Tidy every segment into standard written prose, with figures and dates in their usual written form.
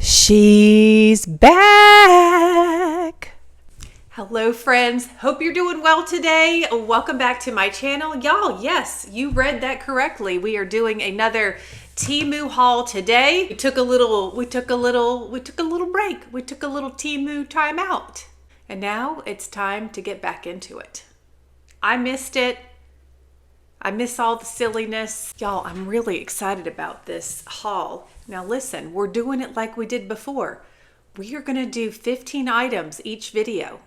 She's back. Hello friends, hope you're doing well today. Welcome back to my channel. Y'all, yes, you read that correctly. We are doing another Temu haul today. We took a little break. We took a little Temu time out. And now it's time to get back into it. I missed it. I miss all the silliness. Y'all, I'm really excited about this haul. Now listen, we're doing it like we did before. We are gonna do 15 items each video.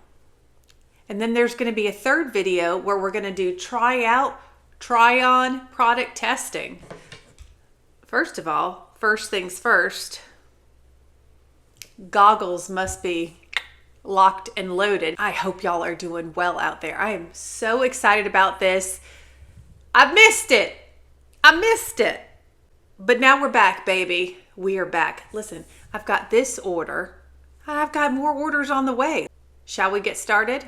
And then there's gonna be a third video where we're gonna do try on product testing. First of all, first things first, goggles must be locked and loaded. I hope y'all are doing well out there. I am so excited about this. I missed it. But now we're back, baby. We are back. Listen, I've got this order. I've got more orders on the way. Shall we get started?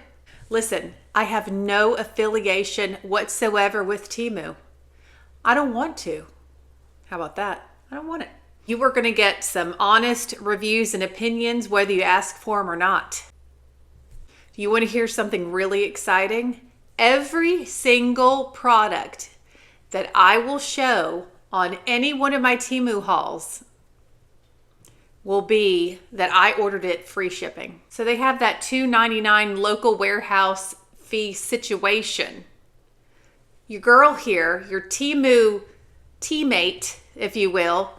Listen, I have no affiliation whatsoever with Temu. I don't want to. How about that? I don't want it. You are going to get some honest reviews and opinions whether you ask for them or not. Do you want to hear something really exciting? Every single product that I will show on any one of my Temu hauls will be that I ordered it free shipping. So they have that $2.99 local warehouse fee situation. Your girl here, your Temu teammate, if you will,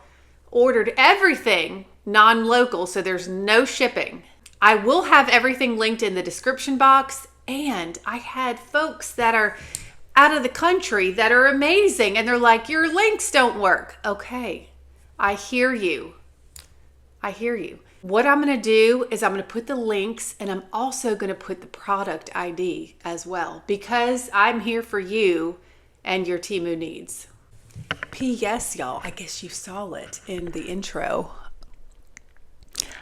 ordered everything non-local, so there's no shipping. I will have everything linked in the description box. And I had folks that are out of the country that are amazing. And they're like, your links don't work. Okay, I hear you. What I'm going to do is I'm going to put the links and I'm also going to put the product ID as well. Because I'm here for you and your Temu needs. P.S. y'all, I guess you saw it in the intro.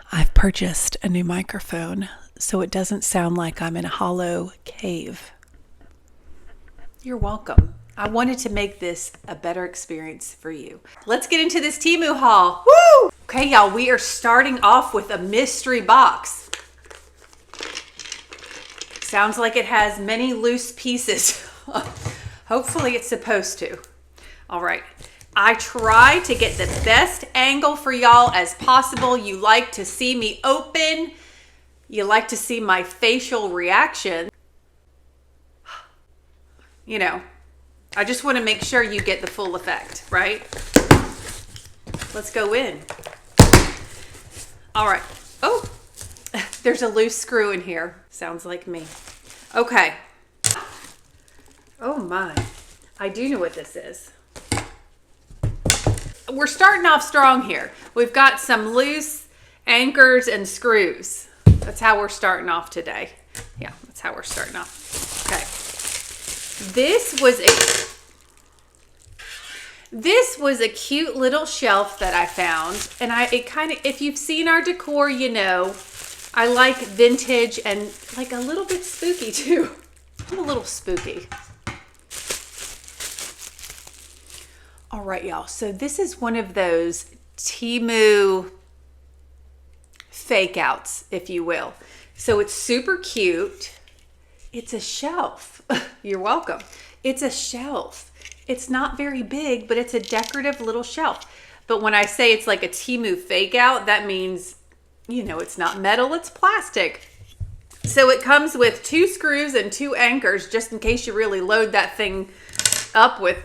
I've purchased a new microphone, so it doesn't sound like I'm in a hollow cave. You're welcome. I wanted to make this a better experience for you. Let's get into this Temu haul. Woo! Okay, y'all, we are starting off with a mystery box. Sounds like it has many loose pieces. Hopefully it's supposed to. All right. I try to get the best angle for y'all as possible. You like to see me open. You like to see my facial reaction. You know, I just want to make sure you get the full effect, right? Let's go in. All right. Oh, there's a loose screw in here. Sounds like me. Okay. Oh my. I do know what this is. We're starting off strong here. We've got some loose anchors and screws. That's how we're starting off today. Yeah, that's how we're starting off. Okay. This was a cute little shelf that I found. And if you've seen our decor, you know, I like vintage and like a little bit spooky too. I'm a little spooky. All right, y'all. So this is one of those Temu fake outs, if you will. So it's super cute. It's a shelf. You're welcome. It's a shelf. It's not very big, but it's a decorative little shelf. But when I say it's like a Temu fake out, that means, you know, it's not metal, it's plastic. So it comes with 2 screws and 2 anchors, just in case you really load that thing up with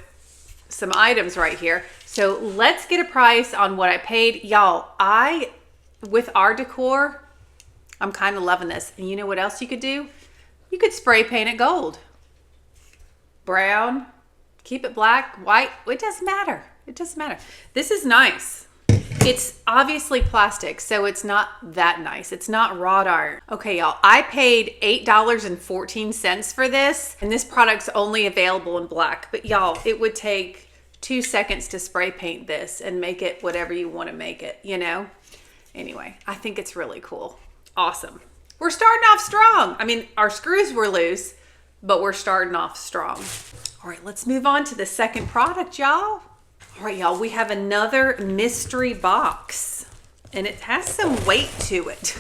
some items right here. So let's get a price on what I paid. Y'all, with our decor, I'm kind of loving this. And you know what else you could do? You could spray paint it gold. Brown, keep it black, white, it doesn't matter. It doesn't matter. This is nice. It's obviously plastic, so it's not that nice. It's not wrought iron. Okay, y'all, I paid $8.14 for this, and this product's only available in black. But y'all, it would take 2 seconds to spray paint this and make it whatever you want to make it, you know? Anyway, I think it's really cool. Awesome. We're starting off strong. I mean, our screws were loose, but we're starting off strong. All right, let's move on to the second product, y'all. All right, y'all, we have another mystery box. and it has some weight to it.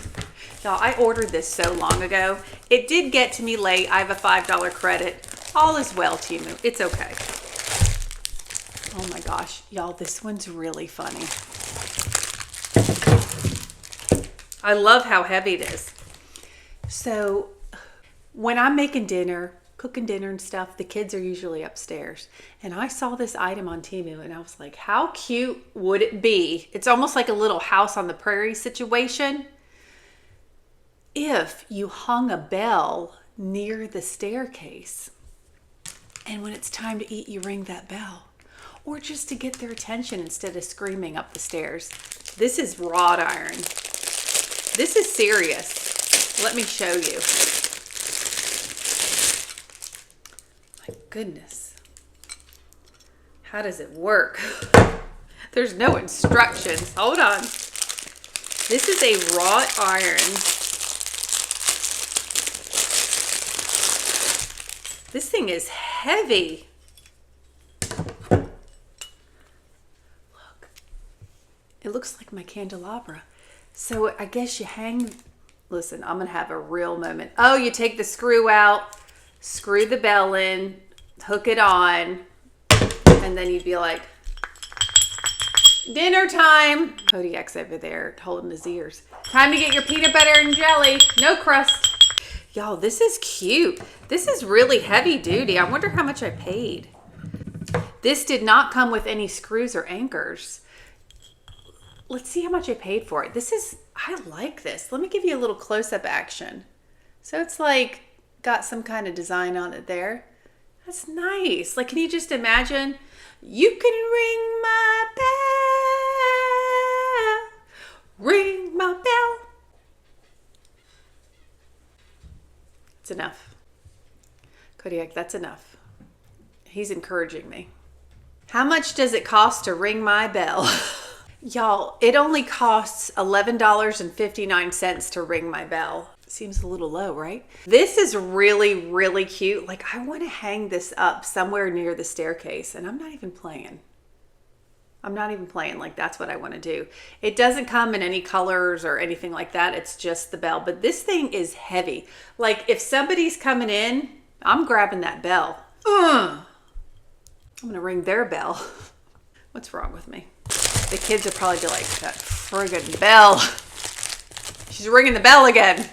Y'all, I ordered this so long ago. It did get to me late. I have a $5 credit. All is well, Temu. It's okay. Oh my gosh, y'all, this one's really funny. I love how heavy it is. So when I'm making dinner, cooking dinner and stuff, the kids are usually upstairs. And I saw this item on Temu and I was like, how cute would it be? It's almost like a little house on the prairie situation. If you hung a bell near the staircase and when it's time to eat, you ring that bell. Or just to get their attention instead of screaming up the stairs. This is wrought iron. This is serious. Let me show you. My goodness. How does it work? There's no instructions. Hold on. This is a wrought iron. This thing is heavy. It looks like my candelabra. So I guess you hang, listen, I'm gonna have a real moment. Oh, you take the screw out, screw the bell in, hook it on, and then you'd be like, dinner time. Kodiak's over there holding his ears. Time to get your peanut butter and jelly. No crust. Y'all, this is cute. This is really heavy duty. I wonder how much I paid. This did not come with any screws or anchors. Let's see how much I paid for it. I like this. Let me give you a little close-up action. So it's like got some kind of design on it there. That's nice. Like, can you just imagine? You can ring my bell. Ring my bell. It's enough. Kodiak, that's enough. He's encouraging me. How much does it cost to ring my bell? Y'all, it only costs $11.59 to ring my bell. Seems a little low, right? This is really, really cute. Like, I want to hang this up somewhere near the staircase, and I'm not even playing. Like, that's what I want to do. It doesn't come in any colors or anything like that. It's just the bell. But this thing is heavy. Like, if somebody's coming in, I'm grabbing that bell. I'm going to ring their bell. What's wrong with me? The kids will probably be like, that friggin' bell. She's ringing the bell again.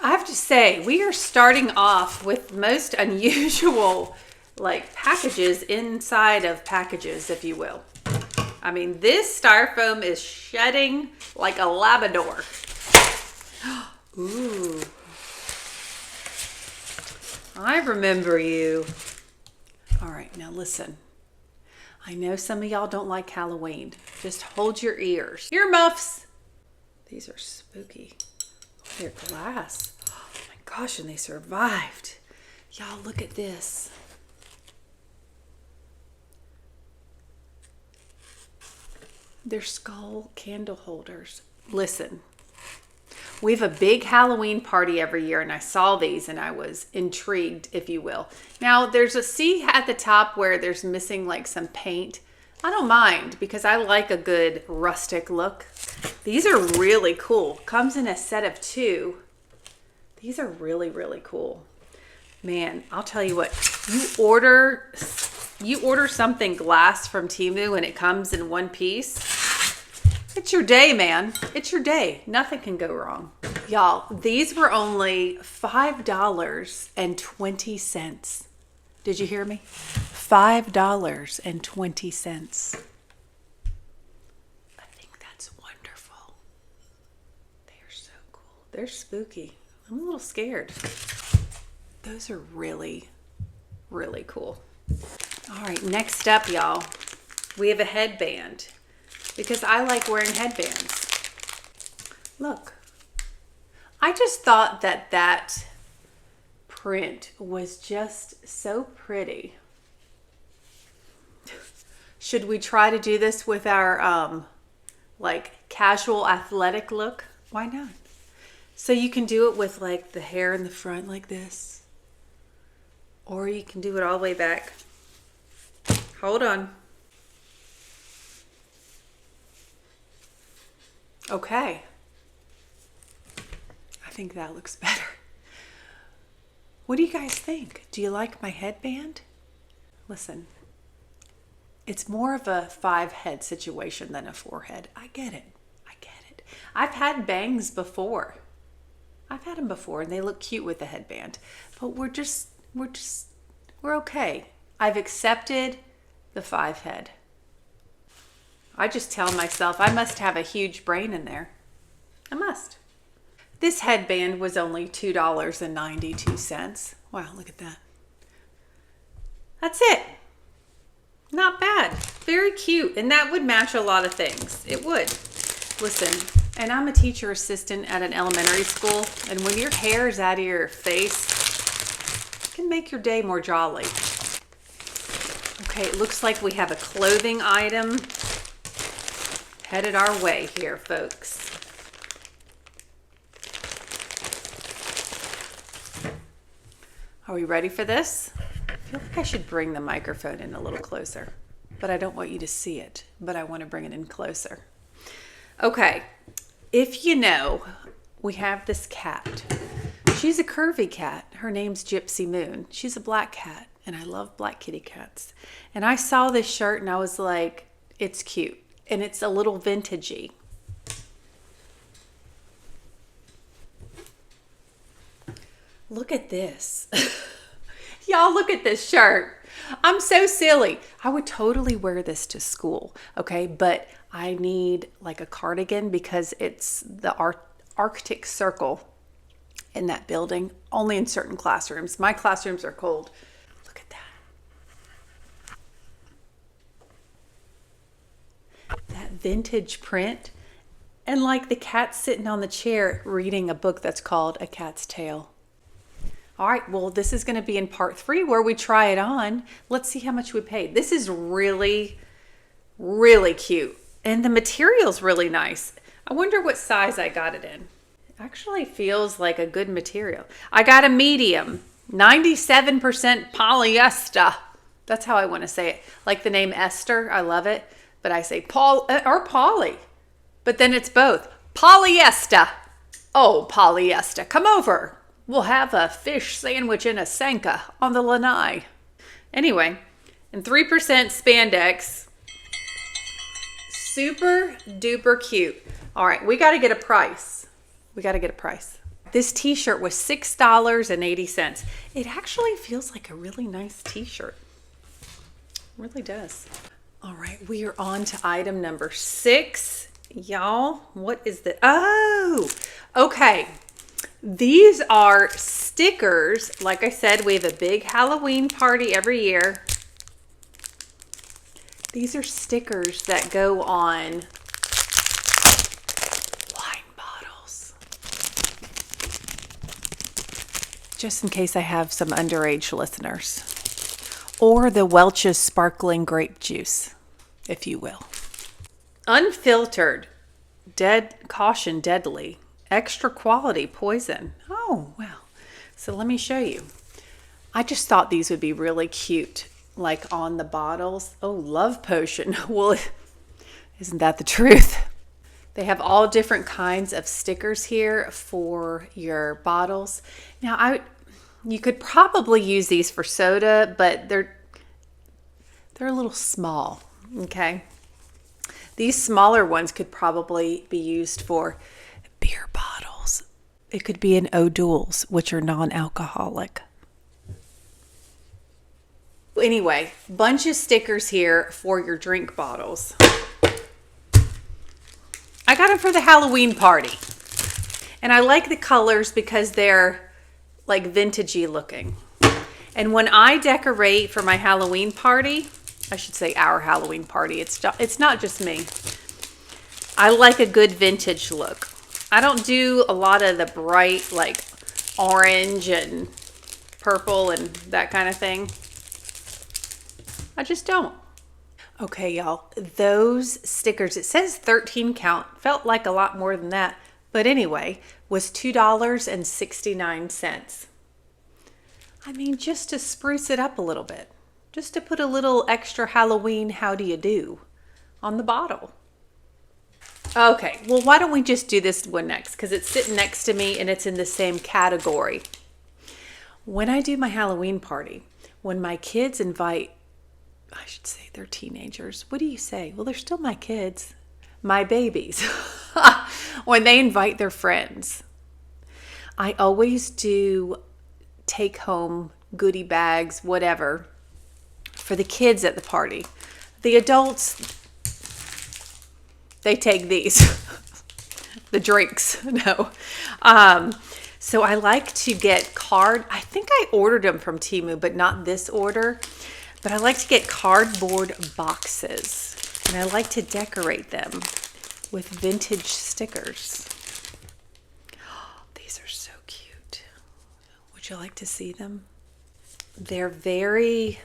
I have to say, we are starting off with most unusual like packages inside of packages, if you will. I mean, this styrofoam is shedding like a Labrador. Ooh. I remember you. All right, now listen. I know some of y'all don't like Halloween. Just hold your ears. Earmuffs. These are spooky. Oh, they're glass. Oh my gosh, and they survived. Y'all, look at this. They're skull candle holders. Listen, we have a big Halloween party every year, and I saw these and I was intrigued, if you will. Now, there's a C at the top where there's missing like some paint. I don't mind because I like a good rustic look. These are really cool. Comes in a set of 2. These are really, really cool. Man, I'll tell you what, you order something glass from Temu and it comes in one piece. It's your day, man. It's your day. Nothing can go wrong. Y'all, these were only $5.20. Did you hear me? $5.20. I think that's wonderful. They are so cool. They're spooky. I'm a little scared. Those are really, really cool. All right, next up, y'all, we have a headband. Because I like wearing headbands. Look, I just thought that print was just so pretty. Should we try to do this with our like casual athletic look? Why not? So you can do it with like the hair in the front like this. Or you can do it all the way back. Hold on. Okay. I think that looks better. What do you guys think? Do you like my headband? Listen, it's more of a 5-head situation than a 4-head. I get it. I get it. I've had bangs before. I've had them before and they look cute with the headband. But we're okay. I've accepted the 5-head. I just tell myself I must have a huge brain in there. I must. This headband was only $2.92. Wow, look at that. That's it. Not bad. Very cute. And that would match a lot of things. It would. Listen, and I'm a teacher assistant at an elementary school. And when your hair is out of your face, it can make your day more jolly. Okay, it looks like we have a clothing item headed our way here, folks. Are we ready for this? I feel like I should bring the microphone in a little closer, but I don't want you to see it, but I want to bring it in closer. Okay, if you know, we have this cat. She's a curvy cat. Her name's Gypsy Moon. She's a black cat, and I love black kitty cats. And I saw this shirt and I was like, it's cute. And it's a little vintagey. Look at this. Y'all, look at this shirt. I'm so silly. I would totally wear this to school, okay? But I need like a cardigan because it's the Arctic Circle in that building, only in certain classrooms. My classrooms are cold. Look at that. That vintage print. And like the cat sitting on the chair reading a book that's called A Cat's Tale. All right, well, this is going to be in part 3 where we try it on. Let's see how much we paid. This is really, really cute. And the material's really nice. I wonder what size I got it in. It actually feels like a good material. I got a medium, 97% polyester. That's how I want to say it. Like the name Esther, I love it. But I say Paul or Polly. But then it's both. Polyester. Oh, polyester, come over. We'll have a fish sandwich and a Sanka on the lanai. Anyway, and 3% spandex. Super duper cute. All right, we got to get a price. This t-shirt was $6.80. It actually feels like a really nice t-shirt. Really does. All right, we are on to item number 6. Y'all, what is that? Oh, okay. These are stickers. Like I said, we have a big Halloween party every year. These are stickers that go on wine bottles. Just in case I have some underage listeners. Or the Welch's sparkling grape juice, if you will. Unfiltered, caution deadly. Extra quality poison. Oh, well. So let me show you. I just thought these would be really cute, like on the bottles. Oh, love potion. Well, isn't that the truth? They have all different kinds of stickers here for your bottles. Now, you could probably use these for soda, but they're a little small, okay? These smaller ones could probably be used for beer bottles. It could be in O'Doul's, which are non-alcoholic. Anyway, bunch of stickers here for your drink bottles. I got them for the Halloween party. And I like the colors because they're like vintagey looking. And when I decorate for my Halloween party, I should say our Halloween party, it's not just me. I like a good vintage look. I don't do a lot of the bright like orange and purple and that kind of thing. I just don't. Okay, y'all, those stickers, it says 13 count, felt like a lot more than that, but anyway, was $2.69. I mean, just to spruce it up a little bit, just to put a little extra Halloween how do you do on the bottle. Okay, well, why don't we just do this one next? Because it's sitting next to me and it's in the same category. When I do my Halloween party, when my kids invite, I should say they're teenagers. What do you say? Well, they're still my kids, my babies. When they invite their friends, I always do take home goodie bags, whatever, for the kids at the party. The adults, they take these, the drinks, no. So I like to get I think I ordered them from Temu, but not this order. But I like to get cardboard boxes, and I like to decorate them with vintage stickers. These are so cute. Would you like to see them? They're very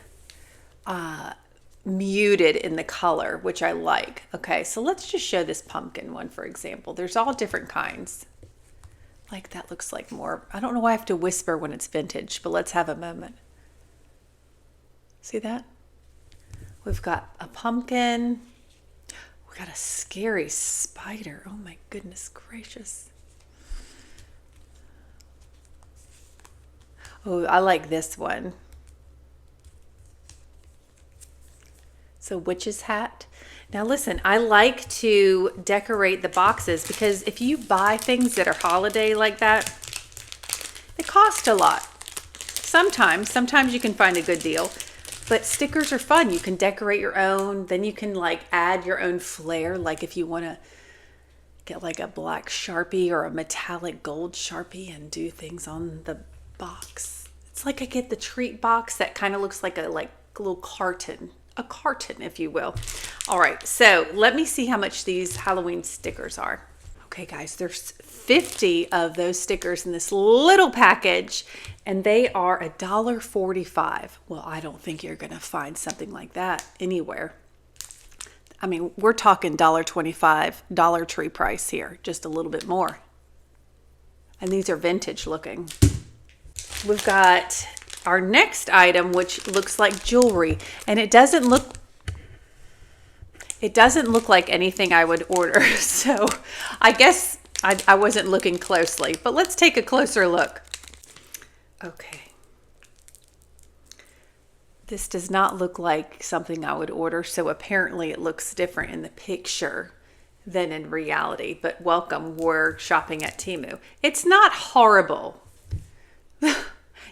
muted in the color, which I like. Okay, so let's just show this pumpkin one, for example. There's all different kinds. Like that looks like more, I don't know why I have to whisper when it's vintage, but let's have a moment. See that? We've got a pumpkin. We got a scary spider. Oh my goodness gracious. Oh, I like this one. So witch's hat. Now listen, I like to decorate the boxes because if you buy things that are holiday like that, they cost a lot. Sometimes you can find a good deal, but stickers are fun. You can decorate your own, then you can like add your own flair. Like if you want to get like a black Sharpie or a metallic gold Sharpie and do things on the box. It's like I get the treat box that kind of looks like a little carton. A carton, if you will. All right, so let me see how much these Halloween stickers are. Okay, guys, there's 50 of those stickers in this little package, and they are $1.45. Well, I don't think you're gonna find something like that anywhere. I mean, we're talking $1.25 Dollar Tree price here, just a little bit more. And these are vintage looking. We've got our next item, which looks like jewelry, and it doesn't look like anything I would order. So I guess I wasn't looking closely, but let's take a closer look. Okay. This does not look like something I would order, so apparently it looks different in the picture than in reality, but welcome, we're shopping at Temu. It's not horrible.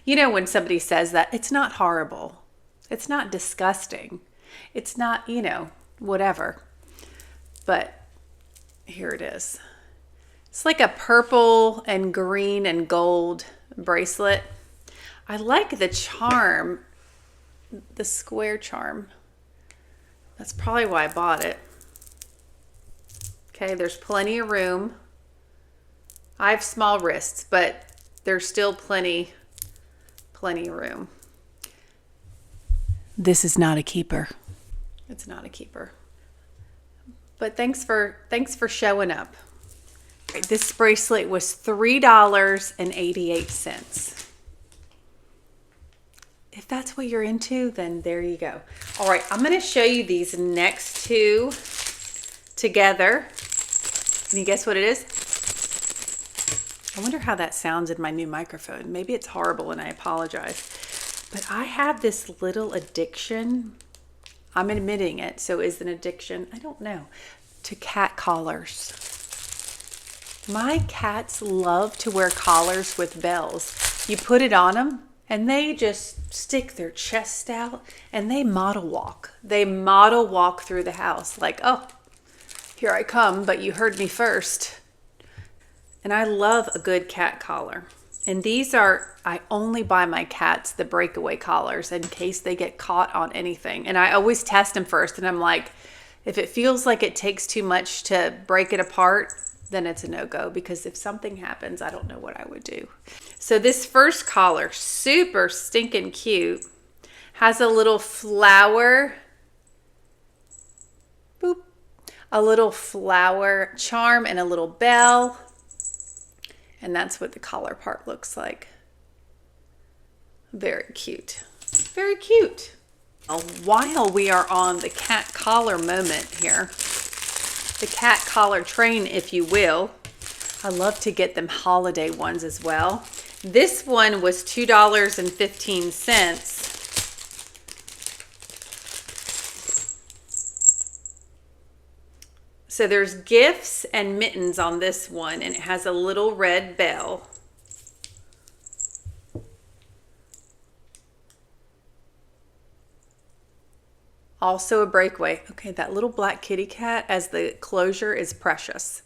You know when somebody says that, it's not horrible. It's not disgusting. It's not, whatever. But here it is. It's like a purple and green and gold bracelet. I like the charm, the square charm. That's probably why I bought it. Okay, there's plenty of room. I have small wrists, but there's still plenty of room. This is not a keeper. It's not a keeper. But thanks for showing up. This bracelet was $3.88. If that's what you're into, then there you go. All right, I'm going to show you these next two together. Can you guess what it is? I wonder how that sounds in my new microphone. Maybe it's horrible and I apologize. But I have this little addiction. I'm admitting it, so is an addiction, I don't know, to cat collars. My cats love to wear collars with bells. You put it on them and they just stick their chest out and they model walk. They model walk through the house like, oh, here I come, but you heard me first. And I love a good cat collar. And these are, I only buy my cats the breakaway collars in case they get caught on anything. And I always test them first. And I'm like, if it feels like it takes too much to break it apart, then it's a no-go. Because if something happens, I don't know what I would do. So this first collar, super stinking cute, has a little flower, boop, a little flower charm and a little bell. And that's what the collar part looks like. Very cute. Very cute. While we are on the cat collar moment here, the cat collar train, if you will. I love to get them holiday ones as well. This one was $2.15. So there's gifts and mittens on this one, and it has a little red bell. Also a breakaway. Okay, that little black kitty cat as the closure is precious.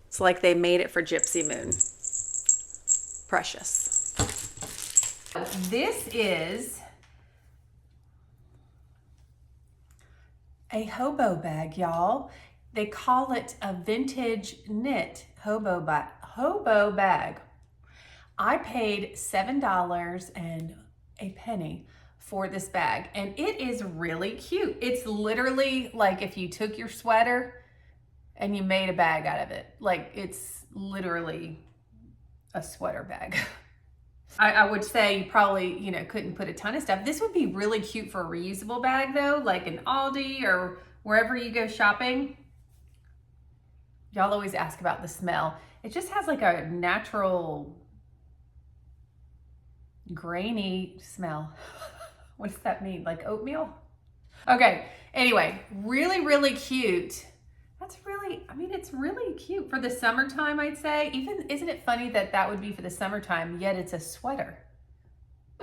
It's like they made it for Gypsy Moon. Precious. This is a hobo bag, y'all. They call it a vintage knit hobo bag. I paid $7 and a penny for this bag, and it is really cute. It's literally like if you took your sweater and you made a bag out of it. Like, it's literally a sweater bag. I would say you probably, you know, couldn't put a ton of stuff. This would be really cute for a reusable bag though, like in Aldi or wherever you go shopping. Y'all always ask about the smell. It just has like a natural grainy smell. What does that mean? Like oatmeal? Okay, anyway, really, really cute. That's really, I mean, it's really cute for the summertime, I'd say. Even, isn't it funny that that would be for the summertime, yet it's a sweater?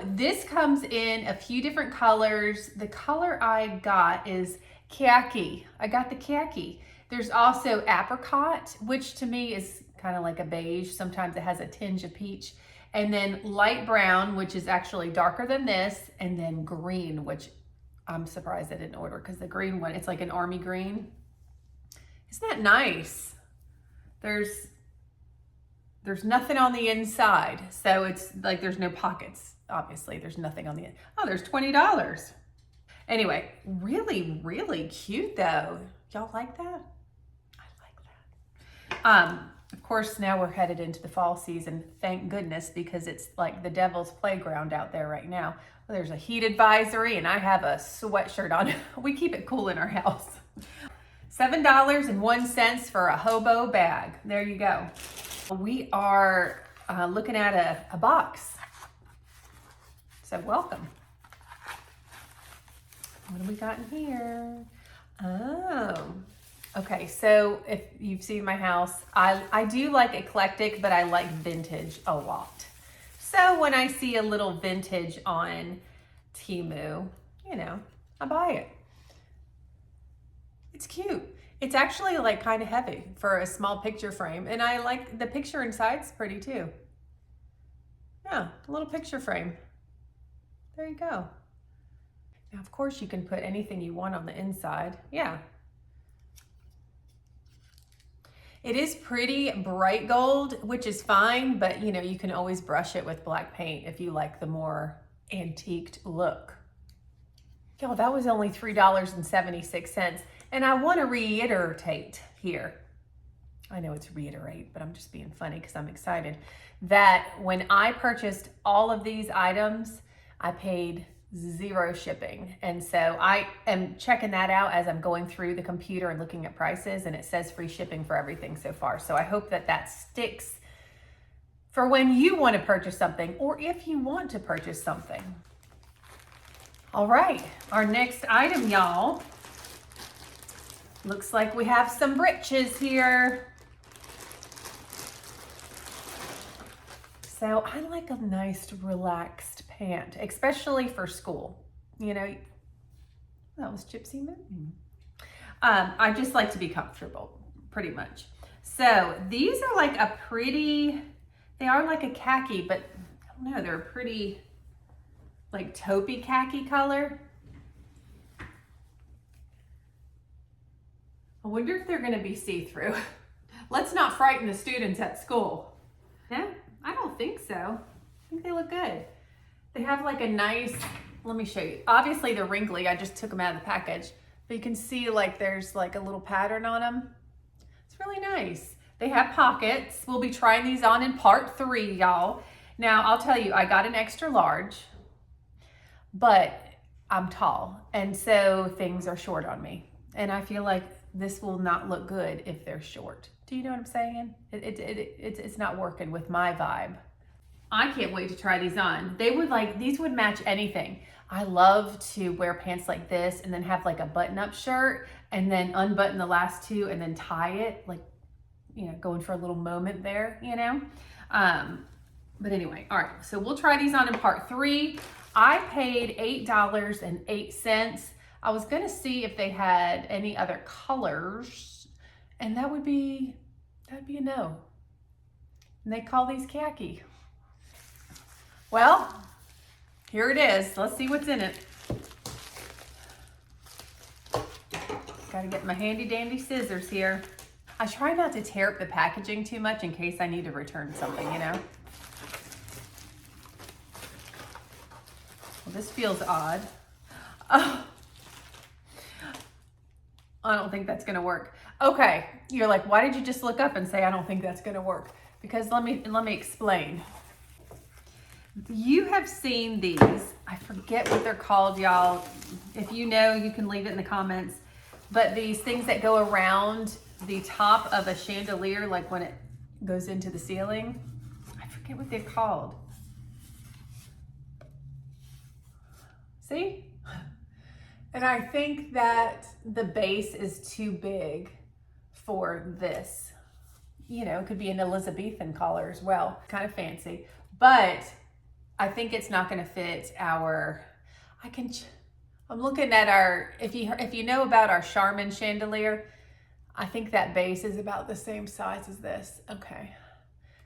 This comes in a few different colors. The color I got is khaki. I got the khaki. There's also apricot, which to me is kind of like a beige. Sometimes it has a tinge of peach. And then light brown, which is actually darker than this. And then green, which I'm surprised I didn't order because the green one, it's like an army green. Isn't that nice? There's nothing on the inside. So it's like there's no pockets. Obviously, there's nothing on the end. Oh, there's $20. Anyway, really, really cute though. Y'all like that? I like that. Of course, now we're headed into the fall season. Thank goodness, because it's like the devil's playground out there right now. Well, there's a heat advisory and I have a sweatshirt on. We keep it cool in our house. $7.01 for a hobo bag. There you go. We are looking at a box. So welcome. What do we got in here? Oh, okay. So if you've seen my house, I do like eclectic, but I like vintage a lot. So when I see a little vintage on Temu, you know, I buy it. It's cute. It's actually like kind of heavy for a small picture frame. And I like the picture inside's pretty too. Yeah, a little picture frame. There you go. Now, of course, you can put anything you want on the inside. Yeah. It is pretty bright gold, which is fine, but you know, you can always brush it with black paint if you like the more antiqued look. Y'all, that was only $3.76. And I want to reiterate here. I know it's reiterate, but I'm just being funny because I'm excited that when I purchased all of these items, I paid $0 shipping. And so I am checking that out as I'm going through the computer and looking at prices, and it says free shipping for everything so far. So I hope that that sticks for when you want to purchase something, or if you want to purchase something. All right, our next item, y'all. Looks like we have some breeches here. So I like a nice relaxed pant, especially for school. You know, that was Gypsy Moon. I just like to be comfortable, pretty much. So these are like a pretty, they are like a khaki, but I don't know, they're a pretty like taupey khaki color. I wonder if they're gonna be see-through. Let's not frighten the students at school. No, I don't think so. I think they look good. They have like a nice, let me show you. Obviously they're wrinkly, I just took them out of the package, but you can see like there's like a little pattern on them. It's really nice. They have pockets. We'll be trying these on in part 3, y'all. Now I'll tell you, I got an extra large, but I'm tall, and so things are short on me. And I feel like this will not look good if they're short. Do you know what I'm saying? It's not working with my vibe. I can't wait to try these on. These would match anything. I love to wear pants like this and then have like a button-up shirt and then unbutton the last two and then tie it, like, you know, going for a little moment there, you know? But anyway, all right, so we'll try these on in part 3. I paid $8.08. I was gonna see if they had any other colors, and that'd be a no. And they call these khaki. Well, here it is. Let's see what's in it. Gotta get my handy dandy scissors here. I try not to tear up the packaging too much in case I need to return something, you know? Well, this feels odd. Oh, I don't think that's gonna work. Okay, you're like, why did you just look up and say, I don't think that's gonna work? Because let me explain. You have seen these, I forget what they're called, y'all. If you know, you can leave it in the comments. But these things that go around the top of a chandelier, like when it goes into the ceiling, I forget what they're called. See? And I think that the base is too big for this. You know, it could be an Elizabethan collar as well. Kind of fancy, but I think it's not going to fit our, I'm looking at our, if you know about our Charmin chandelier, I think that base is about the same size as this. Okay.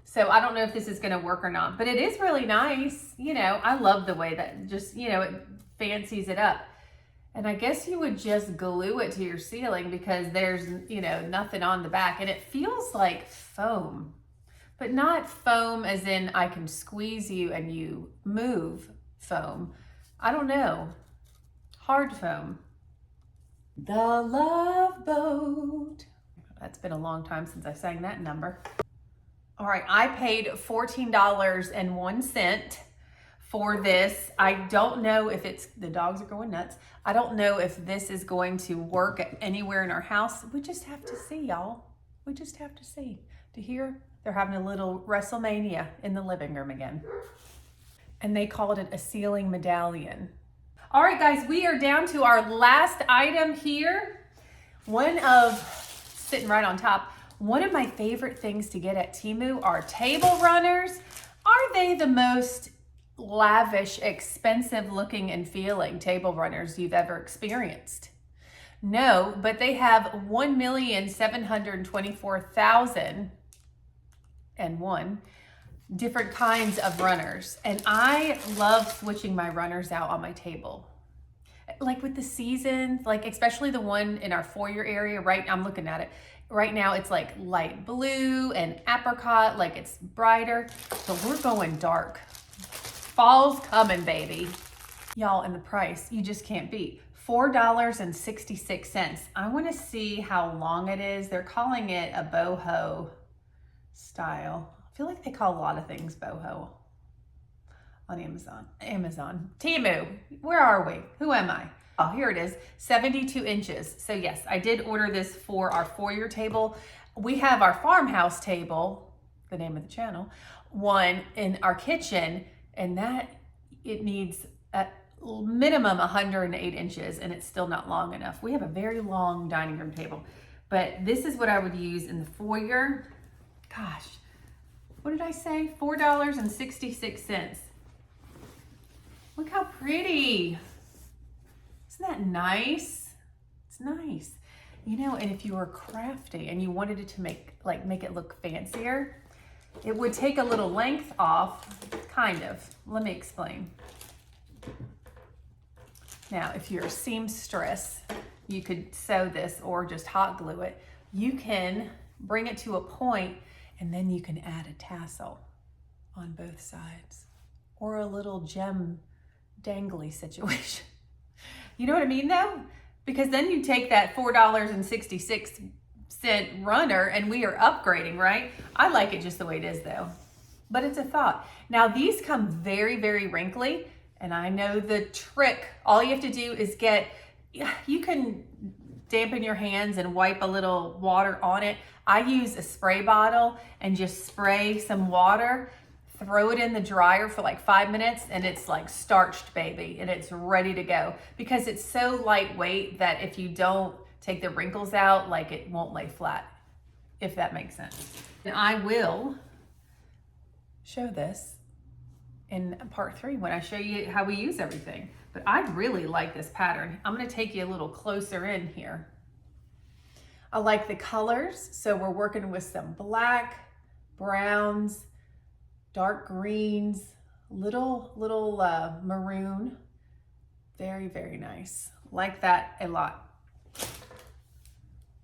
So I don't know if this is going to work or not, but it is really nice. You know, I love the way that just, you know, it fancies it up. And I guess you would just glue it to your ceiling because there's, you know, nothing on the back, and it feels like foam, but not foam as in I can squeeze you and you move foam. I don't know. Hard foam. The Love Boat. That's been a long time since I sang that number. All right, I paid $14.01 for this. I don't know if the dogs are going nuts. I don't know if this is going to work anywhere in our house. We just have to see, y'all. We just have to see. To hear they're having a little WrestleMania in the living room again. And they called it a ceiling medallion. All right, guys, we are down to our last item here. Sitting right on top, one of my favorite things to get at Temu are table runners. Are they the most lavish, expensive looking and feeling table runners you've ever experienced? No, but they have 1,724,001 different kinds of runners. And I love switching my runners out on my table. Like with the seasons, like especially the one in our foyer area, right? I'm looking at it. Right now it's like light blue and apricot, like it's brighter. So we're going dark. Fall's coming, baby. Y'all, and the price, you just can't beat. $4.66. I want to see how long it is. They're calling it a boho style. I feel like they call a lot of things boho on Amazon. Temu, where are we? Who am I? Oh, here it is, 72 inches. So yes, I did order this for our foyer table. We have our farmhouse table, the name of the channel, one in our kitchen, and that it needs at minimum 108 inches, and it's still not long enough. We have a very long dining room table, but this is what I would use in the foyer. Gosh, what did I say? $4.66. Look how pretty. Isn't that nice? It's nice. You know, and if you were crafty and you wanted it to make it look fancier, it would take a little length off, kind of. Let me explain. Now, if you're a seamstress, you could sew this or just hot glue it. You can bring it to a point and then you can add a tassel on both sides or a little gem dangly situation. You know what I mean though? Because then you take that $4.66 runner and we are upgrading, right? I like it just the way it is though, but it's a thought. Now these come very, very wrinkly, and I know the trick. All you have to do is you can dampen your hands and wipe a little water on it. I use a spray bottle and just spray some water, throw it in the dryer for like 5 minutes, and it's like starched, baby, and it's ready to go because it's so lightweight that if you don't take the wrinkles out, like it won't lay flat, if that makes sense. And I will show this in part 3 when I show you how we use everything. But I really like this pattern. I'm gonna take you a little closer in here. I like the colors, so we're working with some black, browns, dark greens, little maroon. Very, very nice. Like that a lot.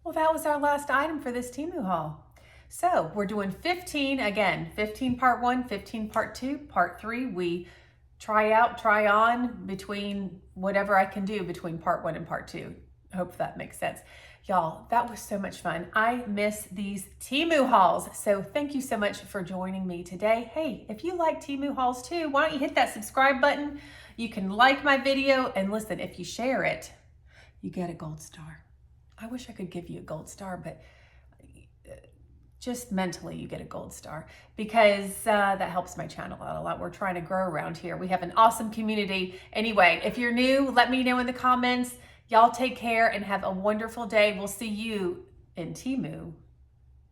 Well, that was our last item for this Temu haul. So we're doing 15 again, 15 part 1, 15 part 2, part 3. We try out, try on between whatever I can do between part 1 and part 2. I hope that makes sense. Y'all, that was so much fun. I miss these Temu hauls. So thank you so much for joining me today. Hey, if you like Temu hauls too, why don't you hit that subscribe button? You can like my video, and listen, if you share it, you get a gold star. I wish I could give you a gold star, but just mentally you get a gold star because that helps my channel out a lot. We're trying to grow around here. We have an awesome community. Anyway, if you're new, let me know in the comments. Y'all take care and have a wonderful day. We'll see you in Temu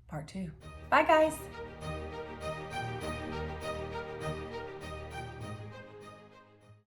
part 2. Bye, guys.